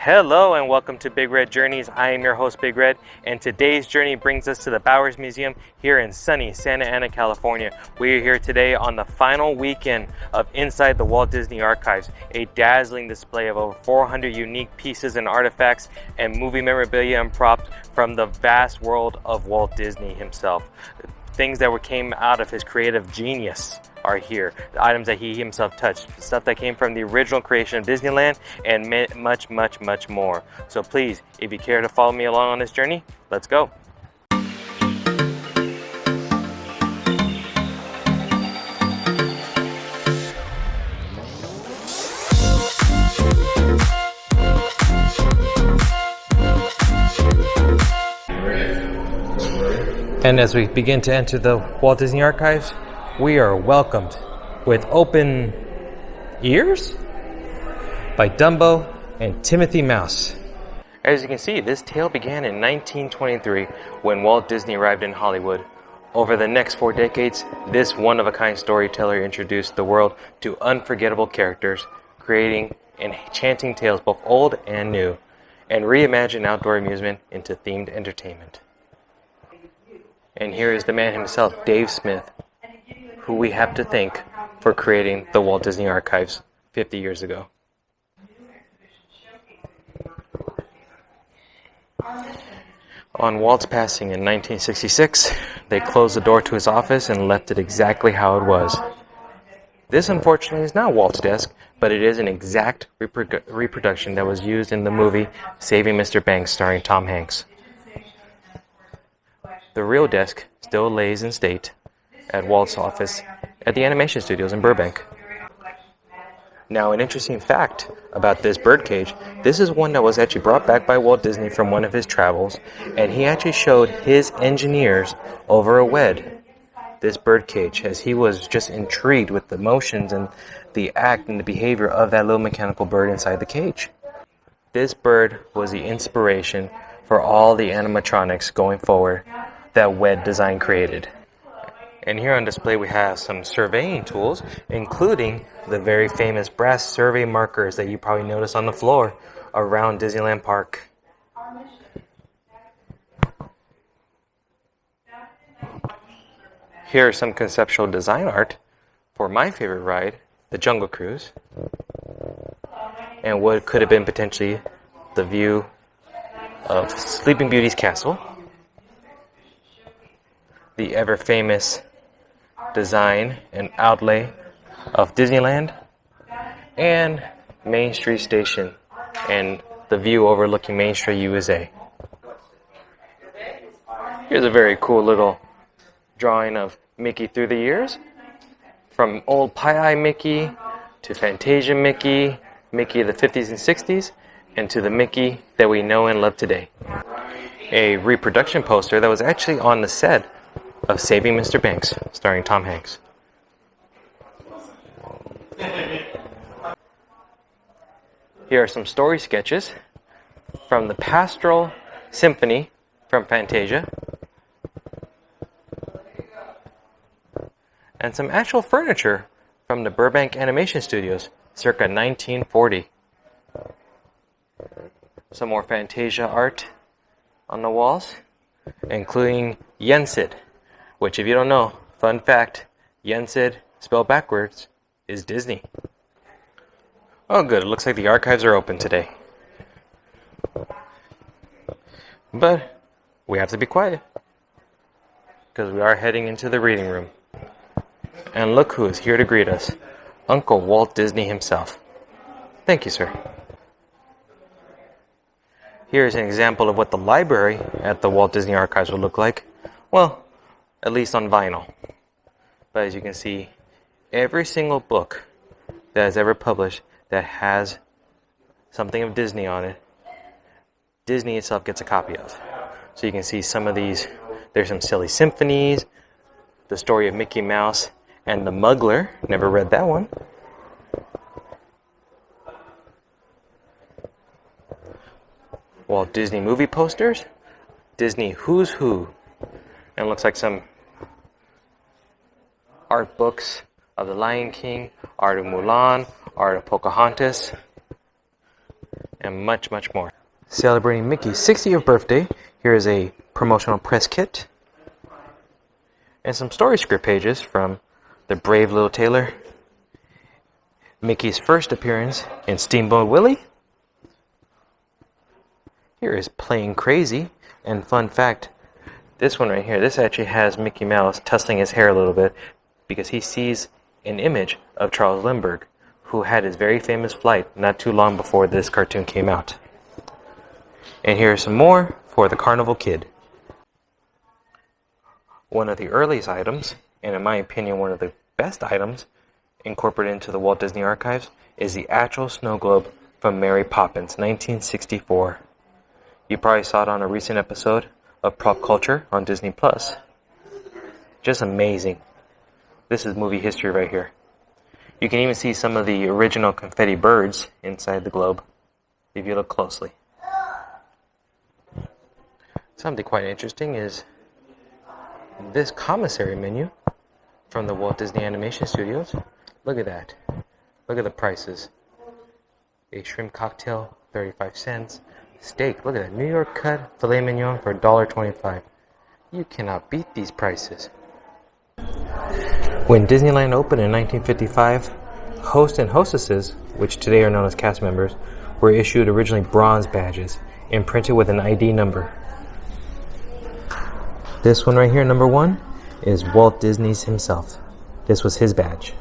Hello and welcome to Big Red Journeys. I am your host Big Red, and today's journey brings us to the Bowers Museum here in sunny Santa Ana, California. We are here today on the final weekend of Inside the Walt Disney Archives, a dazzling display of over 400 unique pieces and artifacts and movie memorabilia and props from the vast world of Walt Disney himself. Things that came out of his creative genius are here. The items that he himself touched, stuff that came from the original creation of Disneyland, and much more. So please, if you care to follow me along on this journey, let's go. And as we begin to enter the Walt Disney Archives, we are welcomed with open ears by Dumbo and Timothy Mouse. As you can see, this tale began in 1923 when Walt Disney arrived in Hollywood. Over the next 4 decades, this one-of-a-kind storyteller introduced the world to unforgettable characters, creating enchanting tales both old and new, and reimagined outdoor amusement into themed entertainment. And here is the man himself, Dave Smith, who we have to thank for creating the Walt Disney Archives 50 years ago. On Walt's passing in 1966, they closed the door to his office and left it exactly how it was. This, unfortunately, is not Walt's desk, but it is an exact reproduction that was used in the movie Saving Mr. Banks starring Tom Hanks. The real desk still lays in state at Walt's office at the animation studios in Burbank. Now, an interesting fact about this birdcage, this is one that was actually brought back by Walt Disney from one of his travels, and he actually showed his engineers over a wed this birdcage, as he was just intrigued with the motions and the act and the behavior of that little mechanical bird inside the cage. This bird was the inspiration for all the animatronics going forward that WED design created. And here on display we have some surveying tools, including the very famous brass survey markers that you probably notice on the floor around Disneyland Park. Here is some conceptual design art for my favorite ride, the Jungle Cruise, and what could have been potentially the view of Sleeping Beauty's castle, the ever-famous design and outlay of Disneyland, and Main Street Station and the view overlooking Main Street, USA. Here's a very cool little drawing of Mickey through the years, from old Pie-Eye Mickey to Fantasia Mickey, Mickey of the 50s and 60s, and to the Mickey that we know and love today. A reproduction poster that was actually on the set of Saving Mr. Banks, starring Tom Hanks. Here are some story sketches from the Pastoral Symphony from Fantasia, and some actual furniture from the Burbank Animation Studios, circa 1940. Some more Fantasia art on the walls, including Yensid, which, if you don't know, fun fact, Yensid, spelled backwards, is Disney. Oh good, it looks like the archives are open today. But we have to be quiet, because we are heading into the reading room. And look who is here to greet us, Uncle Walt Disney himself. Thank you, sir. Here is an example of what the library at the Walt Disney Archives would look like. Well, at least on vinyl. But as you can see, every single book that is ever published that has something of Disney on it, Disney itself gets a copy of. So you can see some of these. There's some silly symphonies, the story of Mickey Mouse and the Muggler. Never read that one. Walt Disney movie posters, Disney Who's Who, and looks like some art books of The Lion King, art of Mulan, art of Pocahontas, and much, much more. Celebrating Mickey's 60th birthday, here is a promotional press kit and some story script pages from The Brave Little Tailor, Mickey's first appearance in Steamboat Willie. Here is Playing Crazy, and fun fact, this one right here, this actually has Mickey Mouse tussling his hair a little bit because he sees an image of Charles Lindbergh, who had his very famous flight not too long before this cartoon came out. And here are some more for the Carnival Kid. One of the earliest items, and in my opinion one of the best items incorporated into the Walt Disney Archives, is the actual snow globe from Mary Poppins, 1964. You probably saw it on a recent episode of Pop Culture on Disney+. Just amazing. This is movie history right here. You can even see some of the original confetti birds inside the globe if you look closely. Something quite interesting is this commissary menu from the Walt Disney Animation Studios. Look at that. Look at the prices. A shrimp cocktail, 35 cents. Steak, look at that. New York cut filet mignon for $1.25. You cannot beat these prices. When Disneyland opened in 1955, hosts and hostesses, which today are known as cast members, were issued originally bronze badges, imprinted with an ID number. This one right here, number 1, is Walt Disney's himself. This was his badge.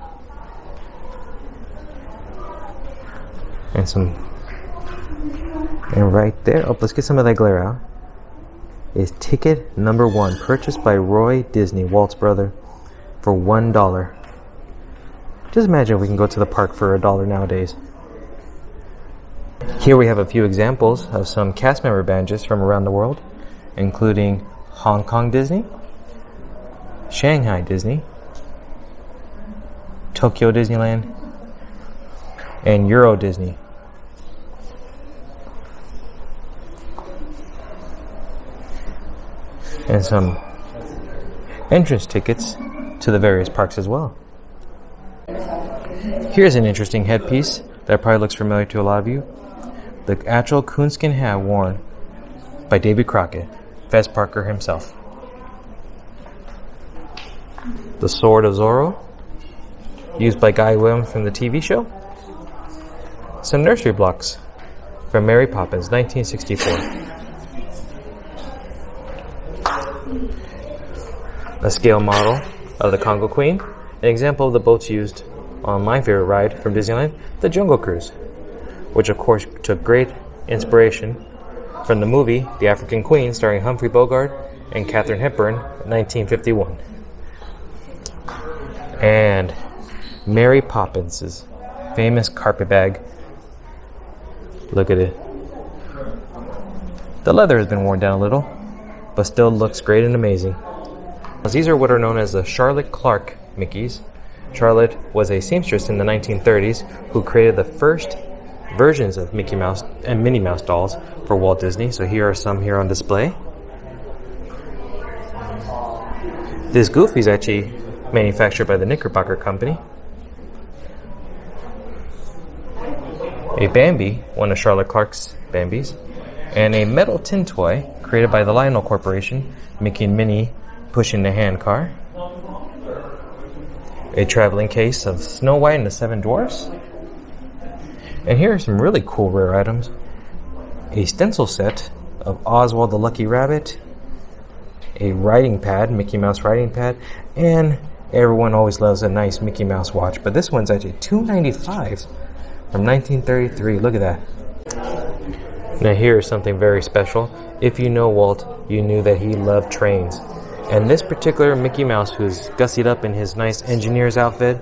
And right there, let's get some of that glare out, is ticket number 1, purchased by Roy Disney, Walt's brother, for $1. Just imagine if we can go to the park for $1 nowadays. Here we have a few examples of some cast member badges from around the world, including Hong Kong Disney, Shanghai Disney, Tokyo Disneyland, and Euro Disney. And some entrance tickets to the various parks as well. Here's an interesting headpiece that probably looks familiar to a lot of you. The actual coonskin hat worn by Davy Crockett, Fez Parker himself. The Sword of Zorro, used by Guy Williams from the TV show. Some nursery blocks from Mary Poppins, 1964. A scale model of the Congo Queen, an example of the boats used on my favorite ride from Disneyland, the Jungle Cruise, which of course took great inspiration from the movie The African Queen, starring Humphrey Bogart and Katharine Hepburn, 1951. And Mary Poppins' famous carpet bag. Look at it. The leather has been worn down a little, but still looks great and amazing. These are what are known as the Charlotte Clark Mickeys. Charlotte was a seamstress in the 1930s who created the first versions of Mickey Mouse and Minnie Mouse dolls for Walt Disney. So here are some here on display. This Goofy is actually manufactured by the Knickerbocker Company. A Bambi, one of Charlotte Clark's Bambis, and a metal tin toy created by the Lionel Corporation, Mickey and Minnie pushing the hand car. A traveling case of Snow White and the Seven Dwarfs. And here are some really cool rare items. A stencil set of Oswald the Lucky Rabbit, a writing pad, Mickey Mouse writing pad, and everyone always loves a nice Mickey Mouse watch, but this one's actually $2.95 from 1933. Look at that. Now here is something very special. If you know Walt, you knew that he loved trains. And this particular Mickey Mouse, who's gussied up in his nice engineer's outfit,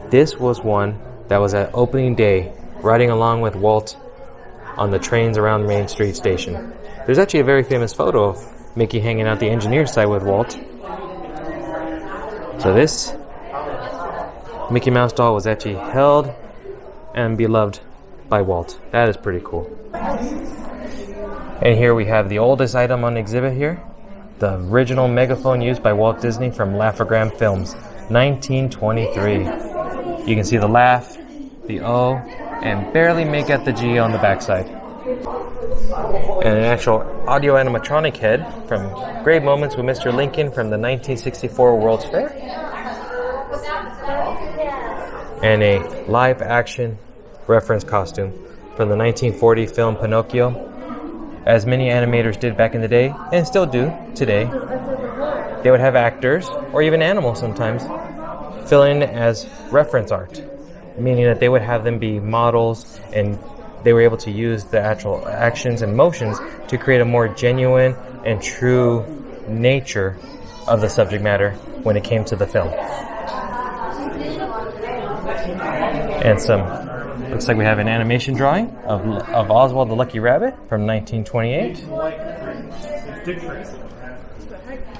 this was one that was at opening day, riding along with Walt on the trains around Main Street Station. There's actually a very famous photo of Mickey hanging out the engineer's side with Walt. So this Mickey Mouse doll was actually held and beloved by Walt. That is pretty cool. And here we have the oldest item on exhibit here. The original megaphone used by Walt Disney from Laugh-O-Gram Films, 1923. You can see the laugh, the O, and barely make out the G on the backside. And an actual audio animatronic head from Great Moments with Mr. Lincoln from the 1964 World's Fair. And a live action reference costume from the 1940 film Pinocchio. As many animators did back in the day, and still do today, they would have actors, or even animals sometimes, fill in as reference art, meaning that they would have them be models, and they were able to use the actual actions and motions to create a more genuine and true nature of the subject matter when it came to the film. And looks like we have an animation drawing of Oswald the Lucky Rabbit from 1928.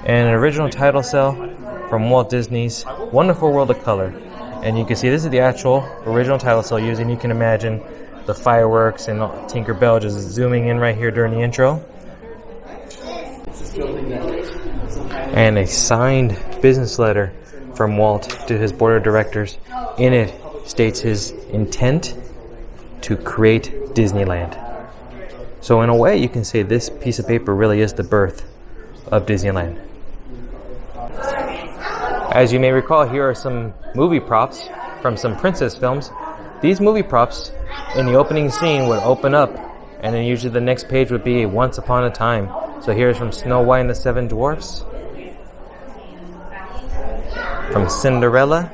And an original title cell from Walt Disney's Wonderful World of Color. And you can see this is the actual original title cell using, you can imagine, the fireworks and Tinker Bell just zooming in right here during the intro. And a signed business letter from Walt to his board of directors. In it states his intent to create Disneyland. So in a way, you can say this piece of paper really is the birth of Disneyland. As you may recall, here are some movie props from some princess films. These movie props in the opening scene would open up, and then usually the next page would be Once Upon a Time. So here's from Snow White and the Seven Dwarfs, from Cinderella,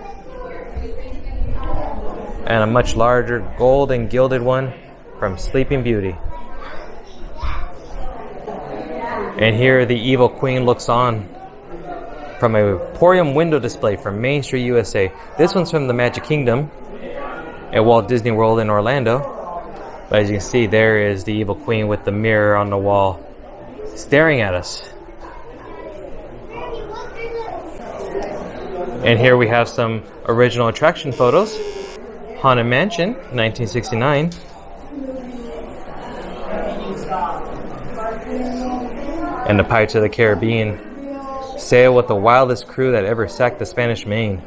and a much larger gold and gilded one from Sleeping Beauty. And here the evil queen looks on from a Emporium window display from Main Street, USA. This one's from the Magic Kingdom at Walt Disney World in Orlando. But as you can see, there is the evil queen with the mirror on the wall staring at us. And here we have some original attraction photos. Haunted Mansion, 1969. And the Pirates of the Caribbean sail with the wildest crew that ever sacked the Spanish Main.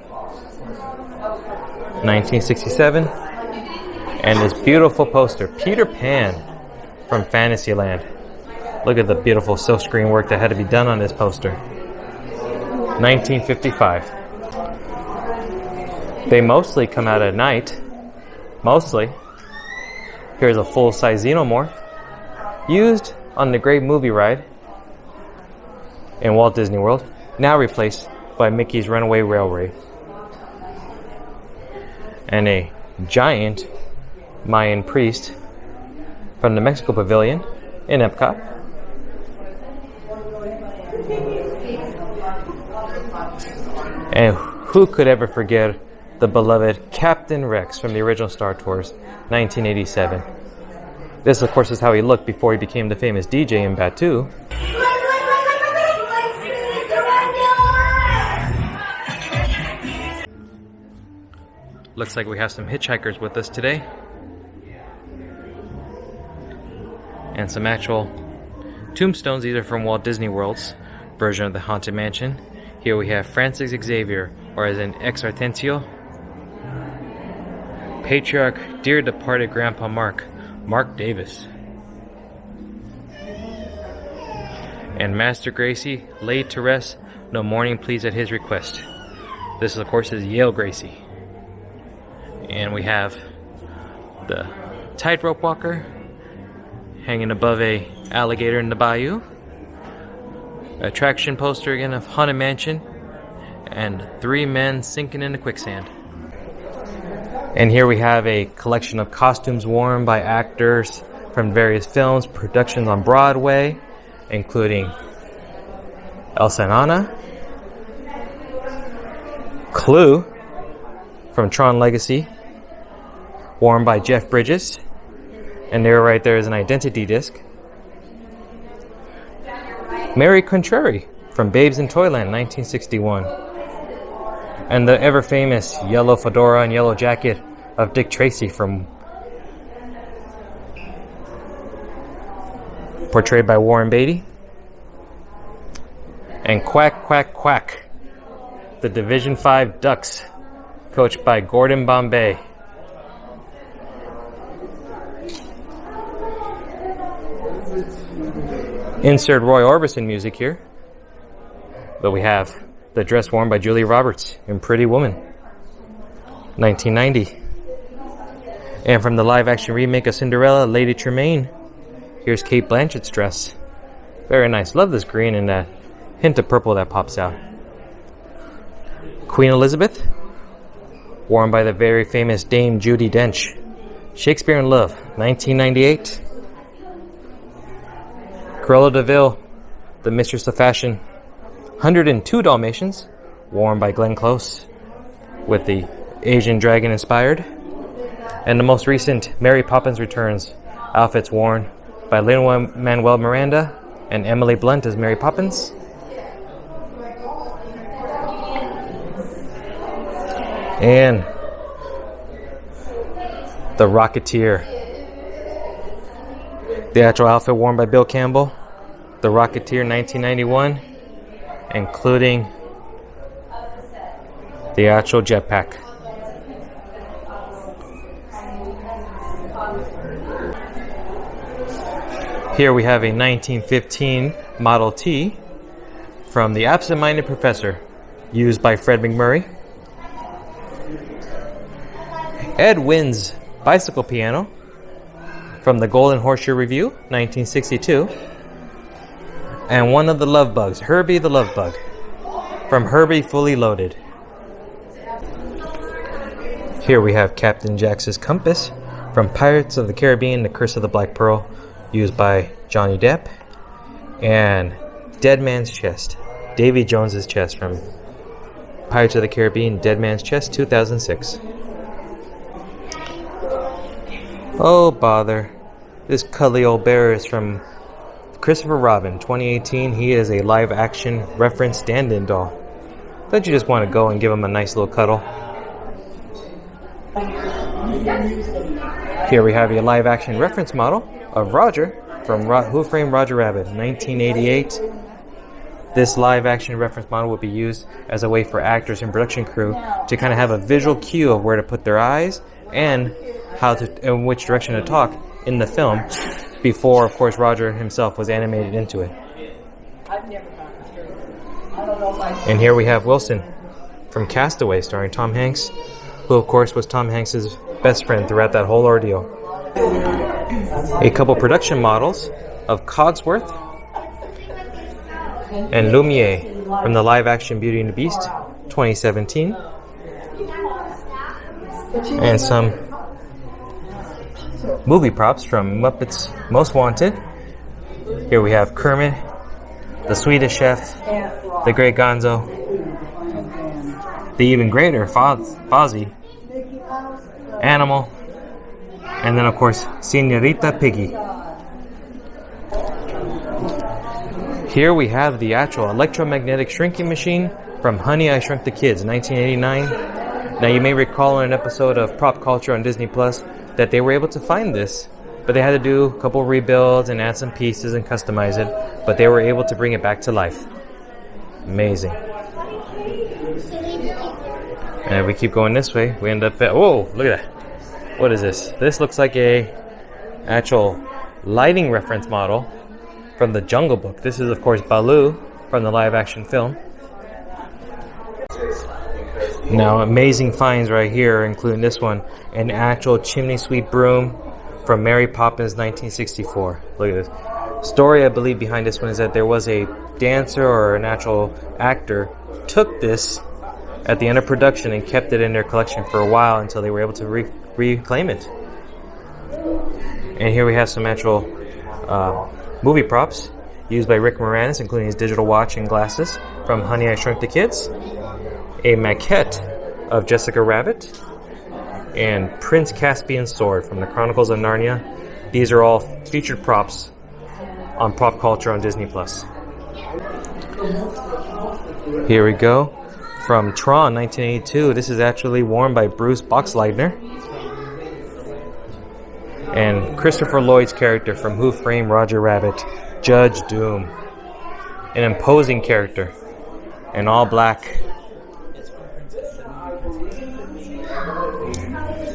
1967. And this beautiful poster, Peter Pan from Fantasyland. Look at the beautiful silkscreen work that had to be done on this poster. 1955. They mostly come out at night. Mostly. Here's a full-size xenomorph used on the Great Movie Ride in Walt Disney World, now replaced by Mickey's Runaway Railway. And a giant Mayan priest from the Mexico Pavilion in Epcot. And who could ever forget the beloved Captain Rex from the original Star Tours, 1987. This, of course, is how he looked before he became the famous DJ in Batu. Looks like we have some hitchhikers with us today. And some actual tombstones, either from Walt Disney World's version of the Haunted Mansion. Here we have Francis Xavier, or as in Ex Hortensio. Patriarch, dear departed Grandpa Mark Davis. And Master Gracie, laid to rest, no mourning please at his request. This, of course, is Yale Gracie. And we have the tightrope walker hanging above a alligator in the bayou. Attraction poster again of Haunted Mansion, and 3 men sinking into quicksand. And here we have a collection of costumes worn by actors from various films, productions on Broadway, including Elsa and Anna, Clue from Tron Legacy, worn by Jeff Bridges, and there right there is an identity disc. Mary Contrary from Babes in Toyland, 1961. And the ever-famous yellow fedora and yellow jacket of Dick Tracy from portrayed by Warren Beatty. And Quack, Quack, Quack, the Division 5 Ducks, coached by Gordon Bombay. Insert Roy Orbison music here. But we have the dress worn by Julia Roberts in Pretty Woman, 1990. And from the live-action remake of Cinderella, Lady Tremaine, here's Cate Blanchett's dress. Very nice. Love this green and that hint of purple that pops out. Queen Elizabeth, worn by the very famous Dame Judi Dench. Shakespeare in Love, 1998. Cruella de Vil, the Mistress of Fashion. 102 Dalmatians, worn by Glenn Close, with the Asian dragon inspired. And the most recent Mary Poppins Returns, outfits worn by Lin-Manuel Miranda and Emily Blunt as Mary Poppins. And the Rocketeer, the actual outfit worn by Bill Campbell, the Rocketeer 1991, including the actual jetpack. Here we have a 1915 Model T from The Absent-Minded Professor, used by Fred McMurray. Ed Wynn's bicycle piano from the Golden Horseshoe Review, 1962. And one of the Love Bugs, Herbie the Love Bug, from Herbie Fully Loaded. Here we have Captain Jack's compass from Pirates of the Caribbean, The Curse of the Black Pearl, used by Johnny Depp. And Dead Man's Chest, Davy Jones's chest from Pirates of the Caribbean, Dead Man's Chest, 2006. Oh, bother. This cuddly old bear is from Christopher Robin, 2018. He is a live-action reference stand-in doll. Don't you just want to go and give him a nice little cuddle? Here we have a live-action reference model of Roger from Who Framed Roger Rabbit, 1988. This live-action reference model would be used as a way for actors and production crew to kind of have a visual cue of where to put their eyes and in which direction to talk in the film, before, of course, Roger himself was animated into it. And here we have Wilson from Castaway, starring Tom Hanks, who, of course, was Tom Hanks' best friend throughout that whole ordeal. A couple production models of Cogsworth and Lumiere from the live-action Beauty and the Beast, 2017. And some movie props from Muppets Most Wanted. Here we have Kermit, the Swedish Chef, the Great Gonzo, the even greater Fozzie, Animal, and then of course Senorita Piggy. Here we have the actual electromagnetic shrinking machine from Honey, I Shrunk the Kids, 1989. Now you may recall in an episode of Prop Culture on Disney Plus that they were able to find this, but they had to do a couple rebuilds and add some pieces and customize it, but they were able to bring it back to life. Amazing. And if we keep going this way, we end up at, whoa, look at that. What is this? This looks like a actual lighting reference model from the Jungle Book. This is, of course, Baloo from the live-action film. Now, amazing finds right here, including this one, an actual chimney sweep broom from Mary Poppins 1964. Look at this. Story, I believe, behind this one is that there was a dancer or an actual actor took this at the end of production and kept it in their collection for a while until they were able to reclaim it. And here we have some actual movie props used by Rick Moranis, including his digital watch and glasses from Honey, I Shrunk the Kids. A maquette of Jessica Rabbit, and Prince Caspian's sword from the Chronicles of Narnia. These are all featured props on Pop Culture on Disney Plus. Here we go. From Tron 1982. This is actually worn by Bruce Boxleitner. And Christopher Lloyd's character from Who Framed Roger Rabbit, Judge Doom. An imposing character in all black.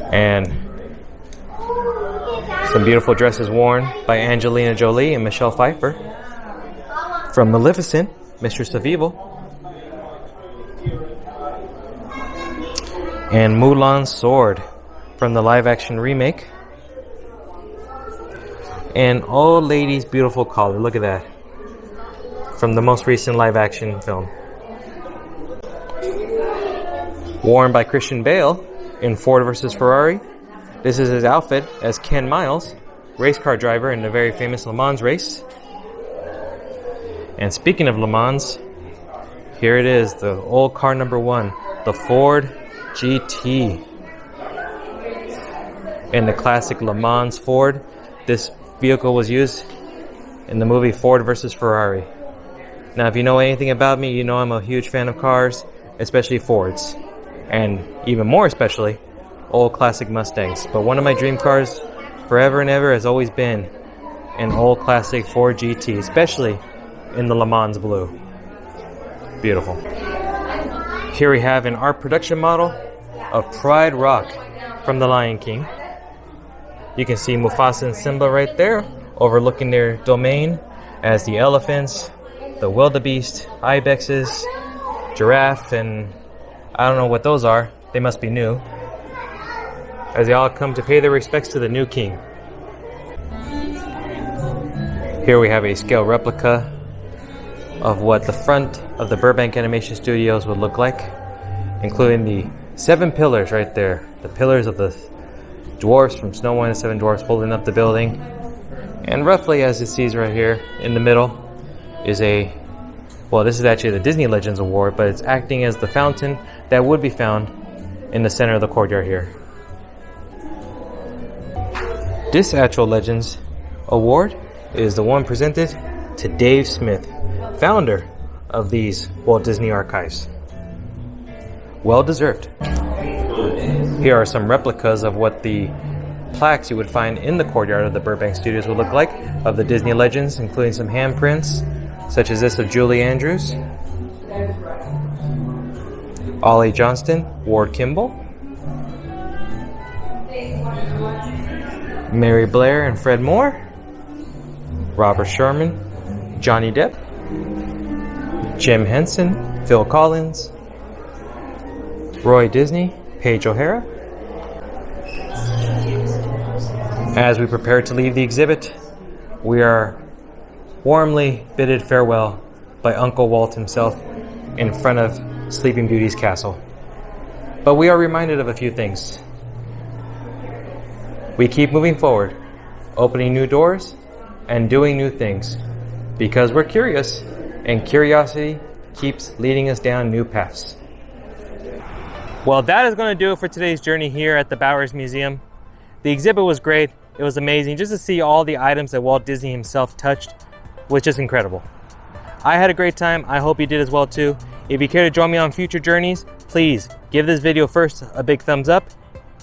And Some beautiful dresses worn by Angelina Jolie and Michelle Pfeiffer. From Maleficent, Mistress of Evil. And Mulan's sword from the live-action remake. And old lady's beautiful collar. Look at that. From the most recent live-action film. Worn by Christian Bale in Ford vs. Ferrari. This is his outfit as Ken Miles, race car driver in the very famous Le Mans race. And speaking of Le Mans, here it is, the old car number 1, the Ford GT. In the classic Le Mans Ford, this vehicle was used in the movie Ford vs. Ferrari. Now, if you know anything about me, you know I'm a huge fan of cars, especially Fords. And even more especially, old classic Mustangs. But one of my dream cars forever and ever has always been an old classic Ford GT, especially in the Le Mans blue. Beautiful. Here we have an art production model of Pride Rock from The Lion King. You can see Mufasa and Simba right there, overlooking their domain as the elephants, the wildebeest, ibexes, giraffe, and I don't know what those are. They must be new. As they all come to pay their respects to the new king. Here we have a scale replica of what the front of the Burbank Animation Studios would look like, including the 7 pillars right there. The pillars of the dwarfs from Snow White and the 7 Dwarfs holding up the building. And roughly, as it sees right here in the middle, is well, this is actually the Disney Legends Award, but it's acting as the fountain that would be found in the center of the courtyard here. This actual Legends Award is the one presented to Dave Smith, founder of these Walt Disney Archives. Well deserved. Here are some replicas of what the plaques you would find in the courtyard of the Burbank Studios would look like of the Disney Legends, including some handprints, such as this of Julie Andrews, Ollie Johnston, Ward Kimball, Mary Blair and Fred Moore, Robert Sherman, Johnny Depp, Jim Henson, Phil Collins, Roy Disney, Paige O'Hara. As we prepare to leave the exhibit, we are warmly bidded farewell by Uncle Walt himself in front of Sleeping Beauty's castle. But we are reminded of a few things. We keep moving forward, opening new doors and doing new things, because we're curious, and curiosity keeps leading us down new paths. Well, that is going to do it for today's journey here at the Bowers Museum. The exhibit was great. It was amazing. Just to see all the items that Walt Disney himself touched was just incredible. I had a great time. I hope you did as well too. If you care to join me on future journeys, please give this video first a big thumbs up,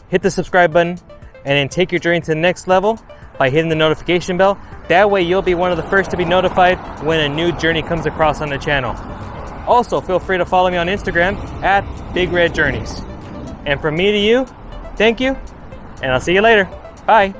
hit the subscribe button, and then take your journey to the next level by hitting the notification bell. That way you'll be one of the first to be notified when a new journey comes across on the channel. Also, feel free to follow me on Instagram at Big Red Journeys. And from me to you, thank you, and I'll see you later. Bye.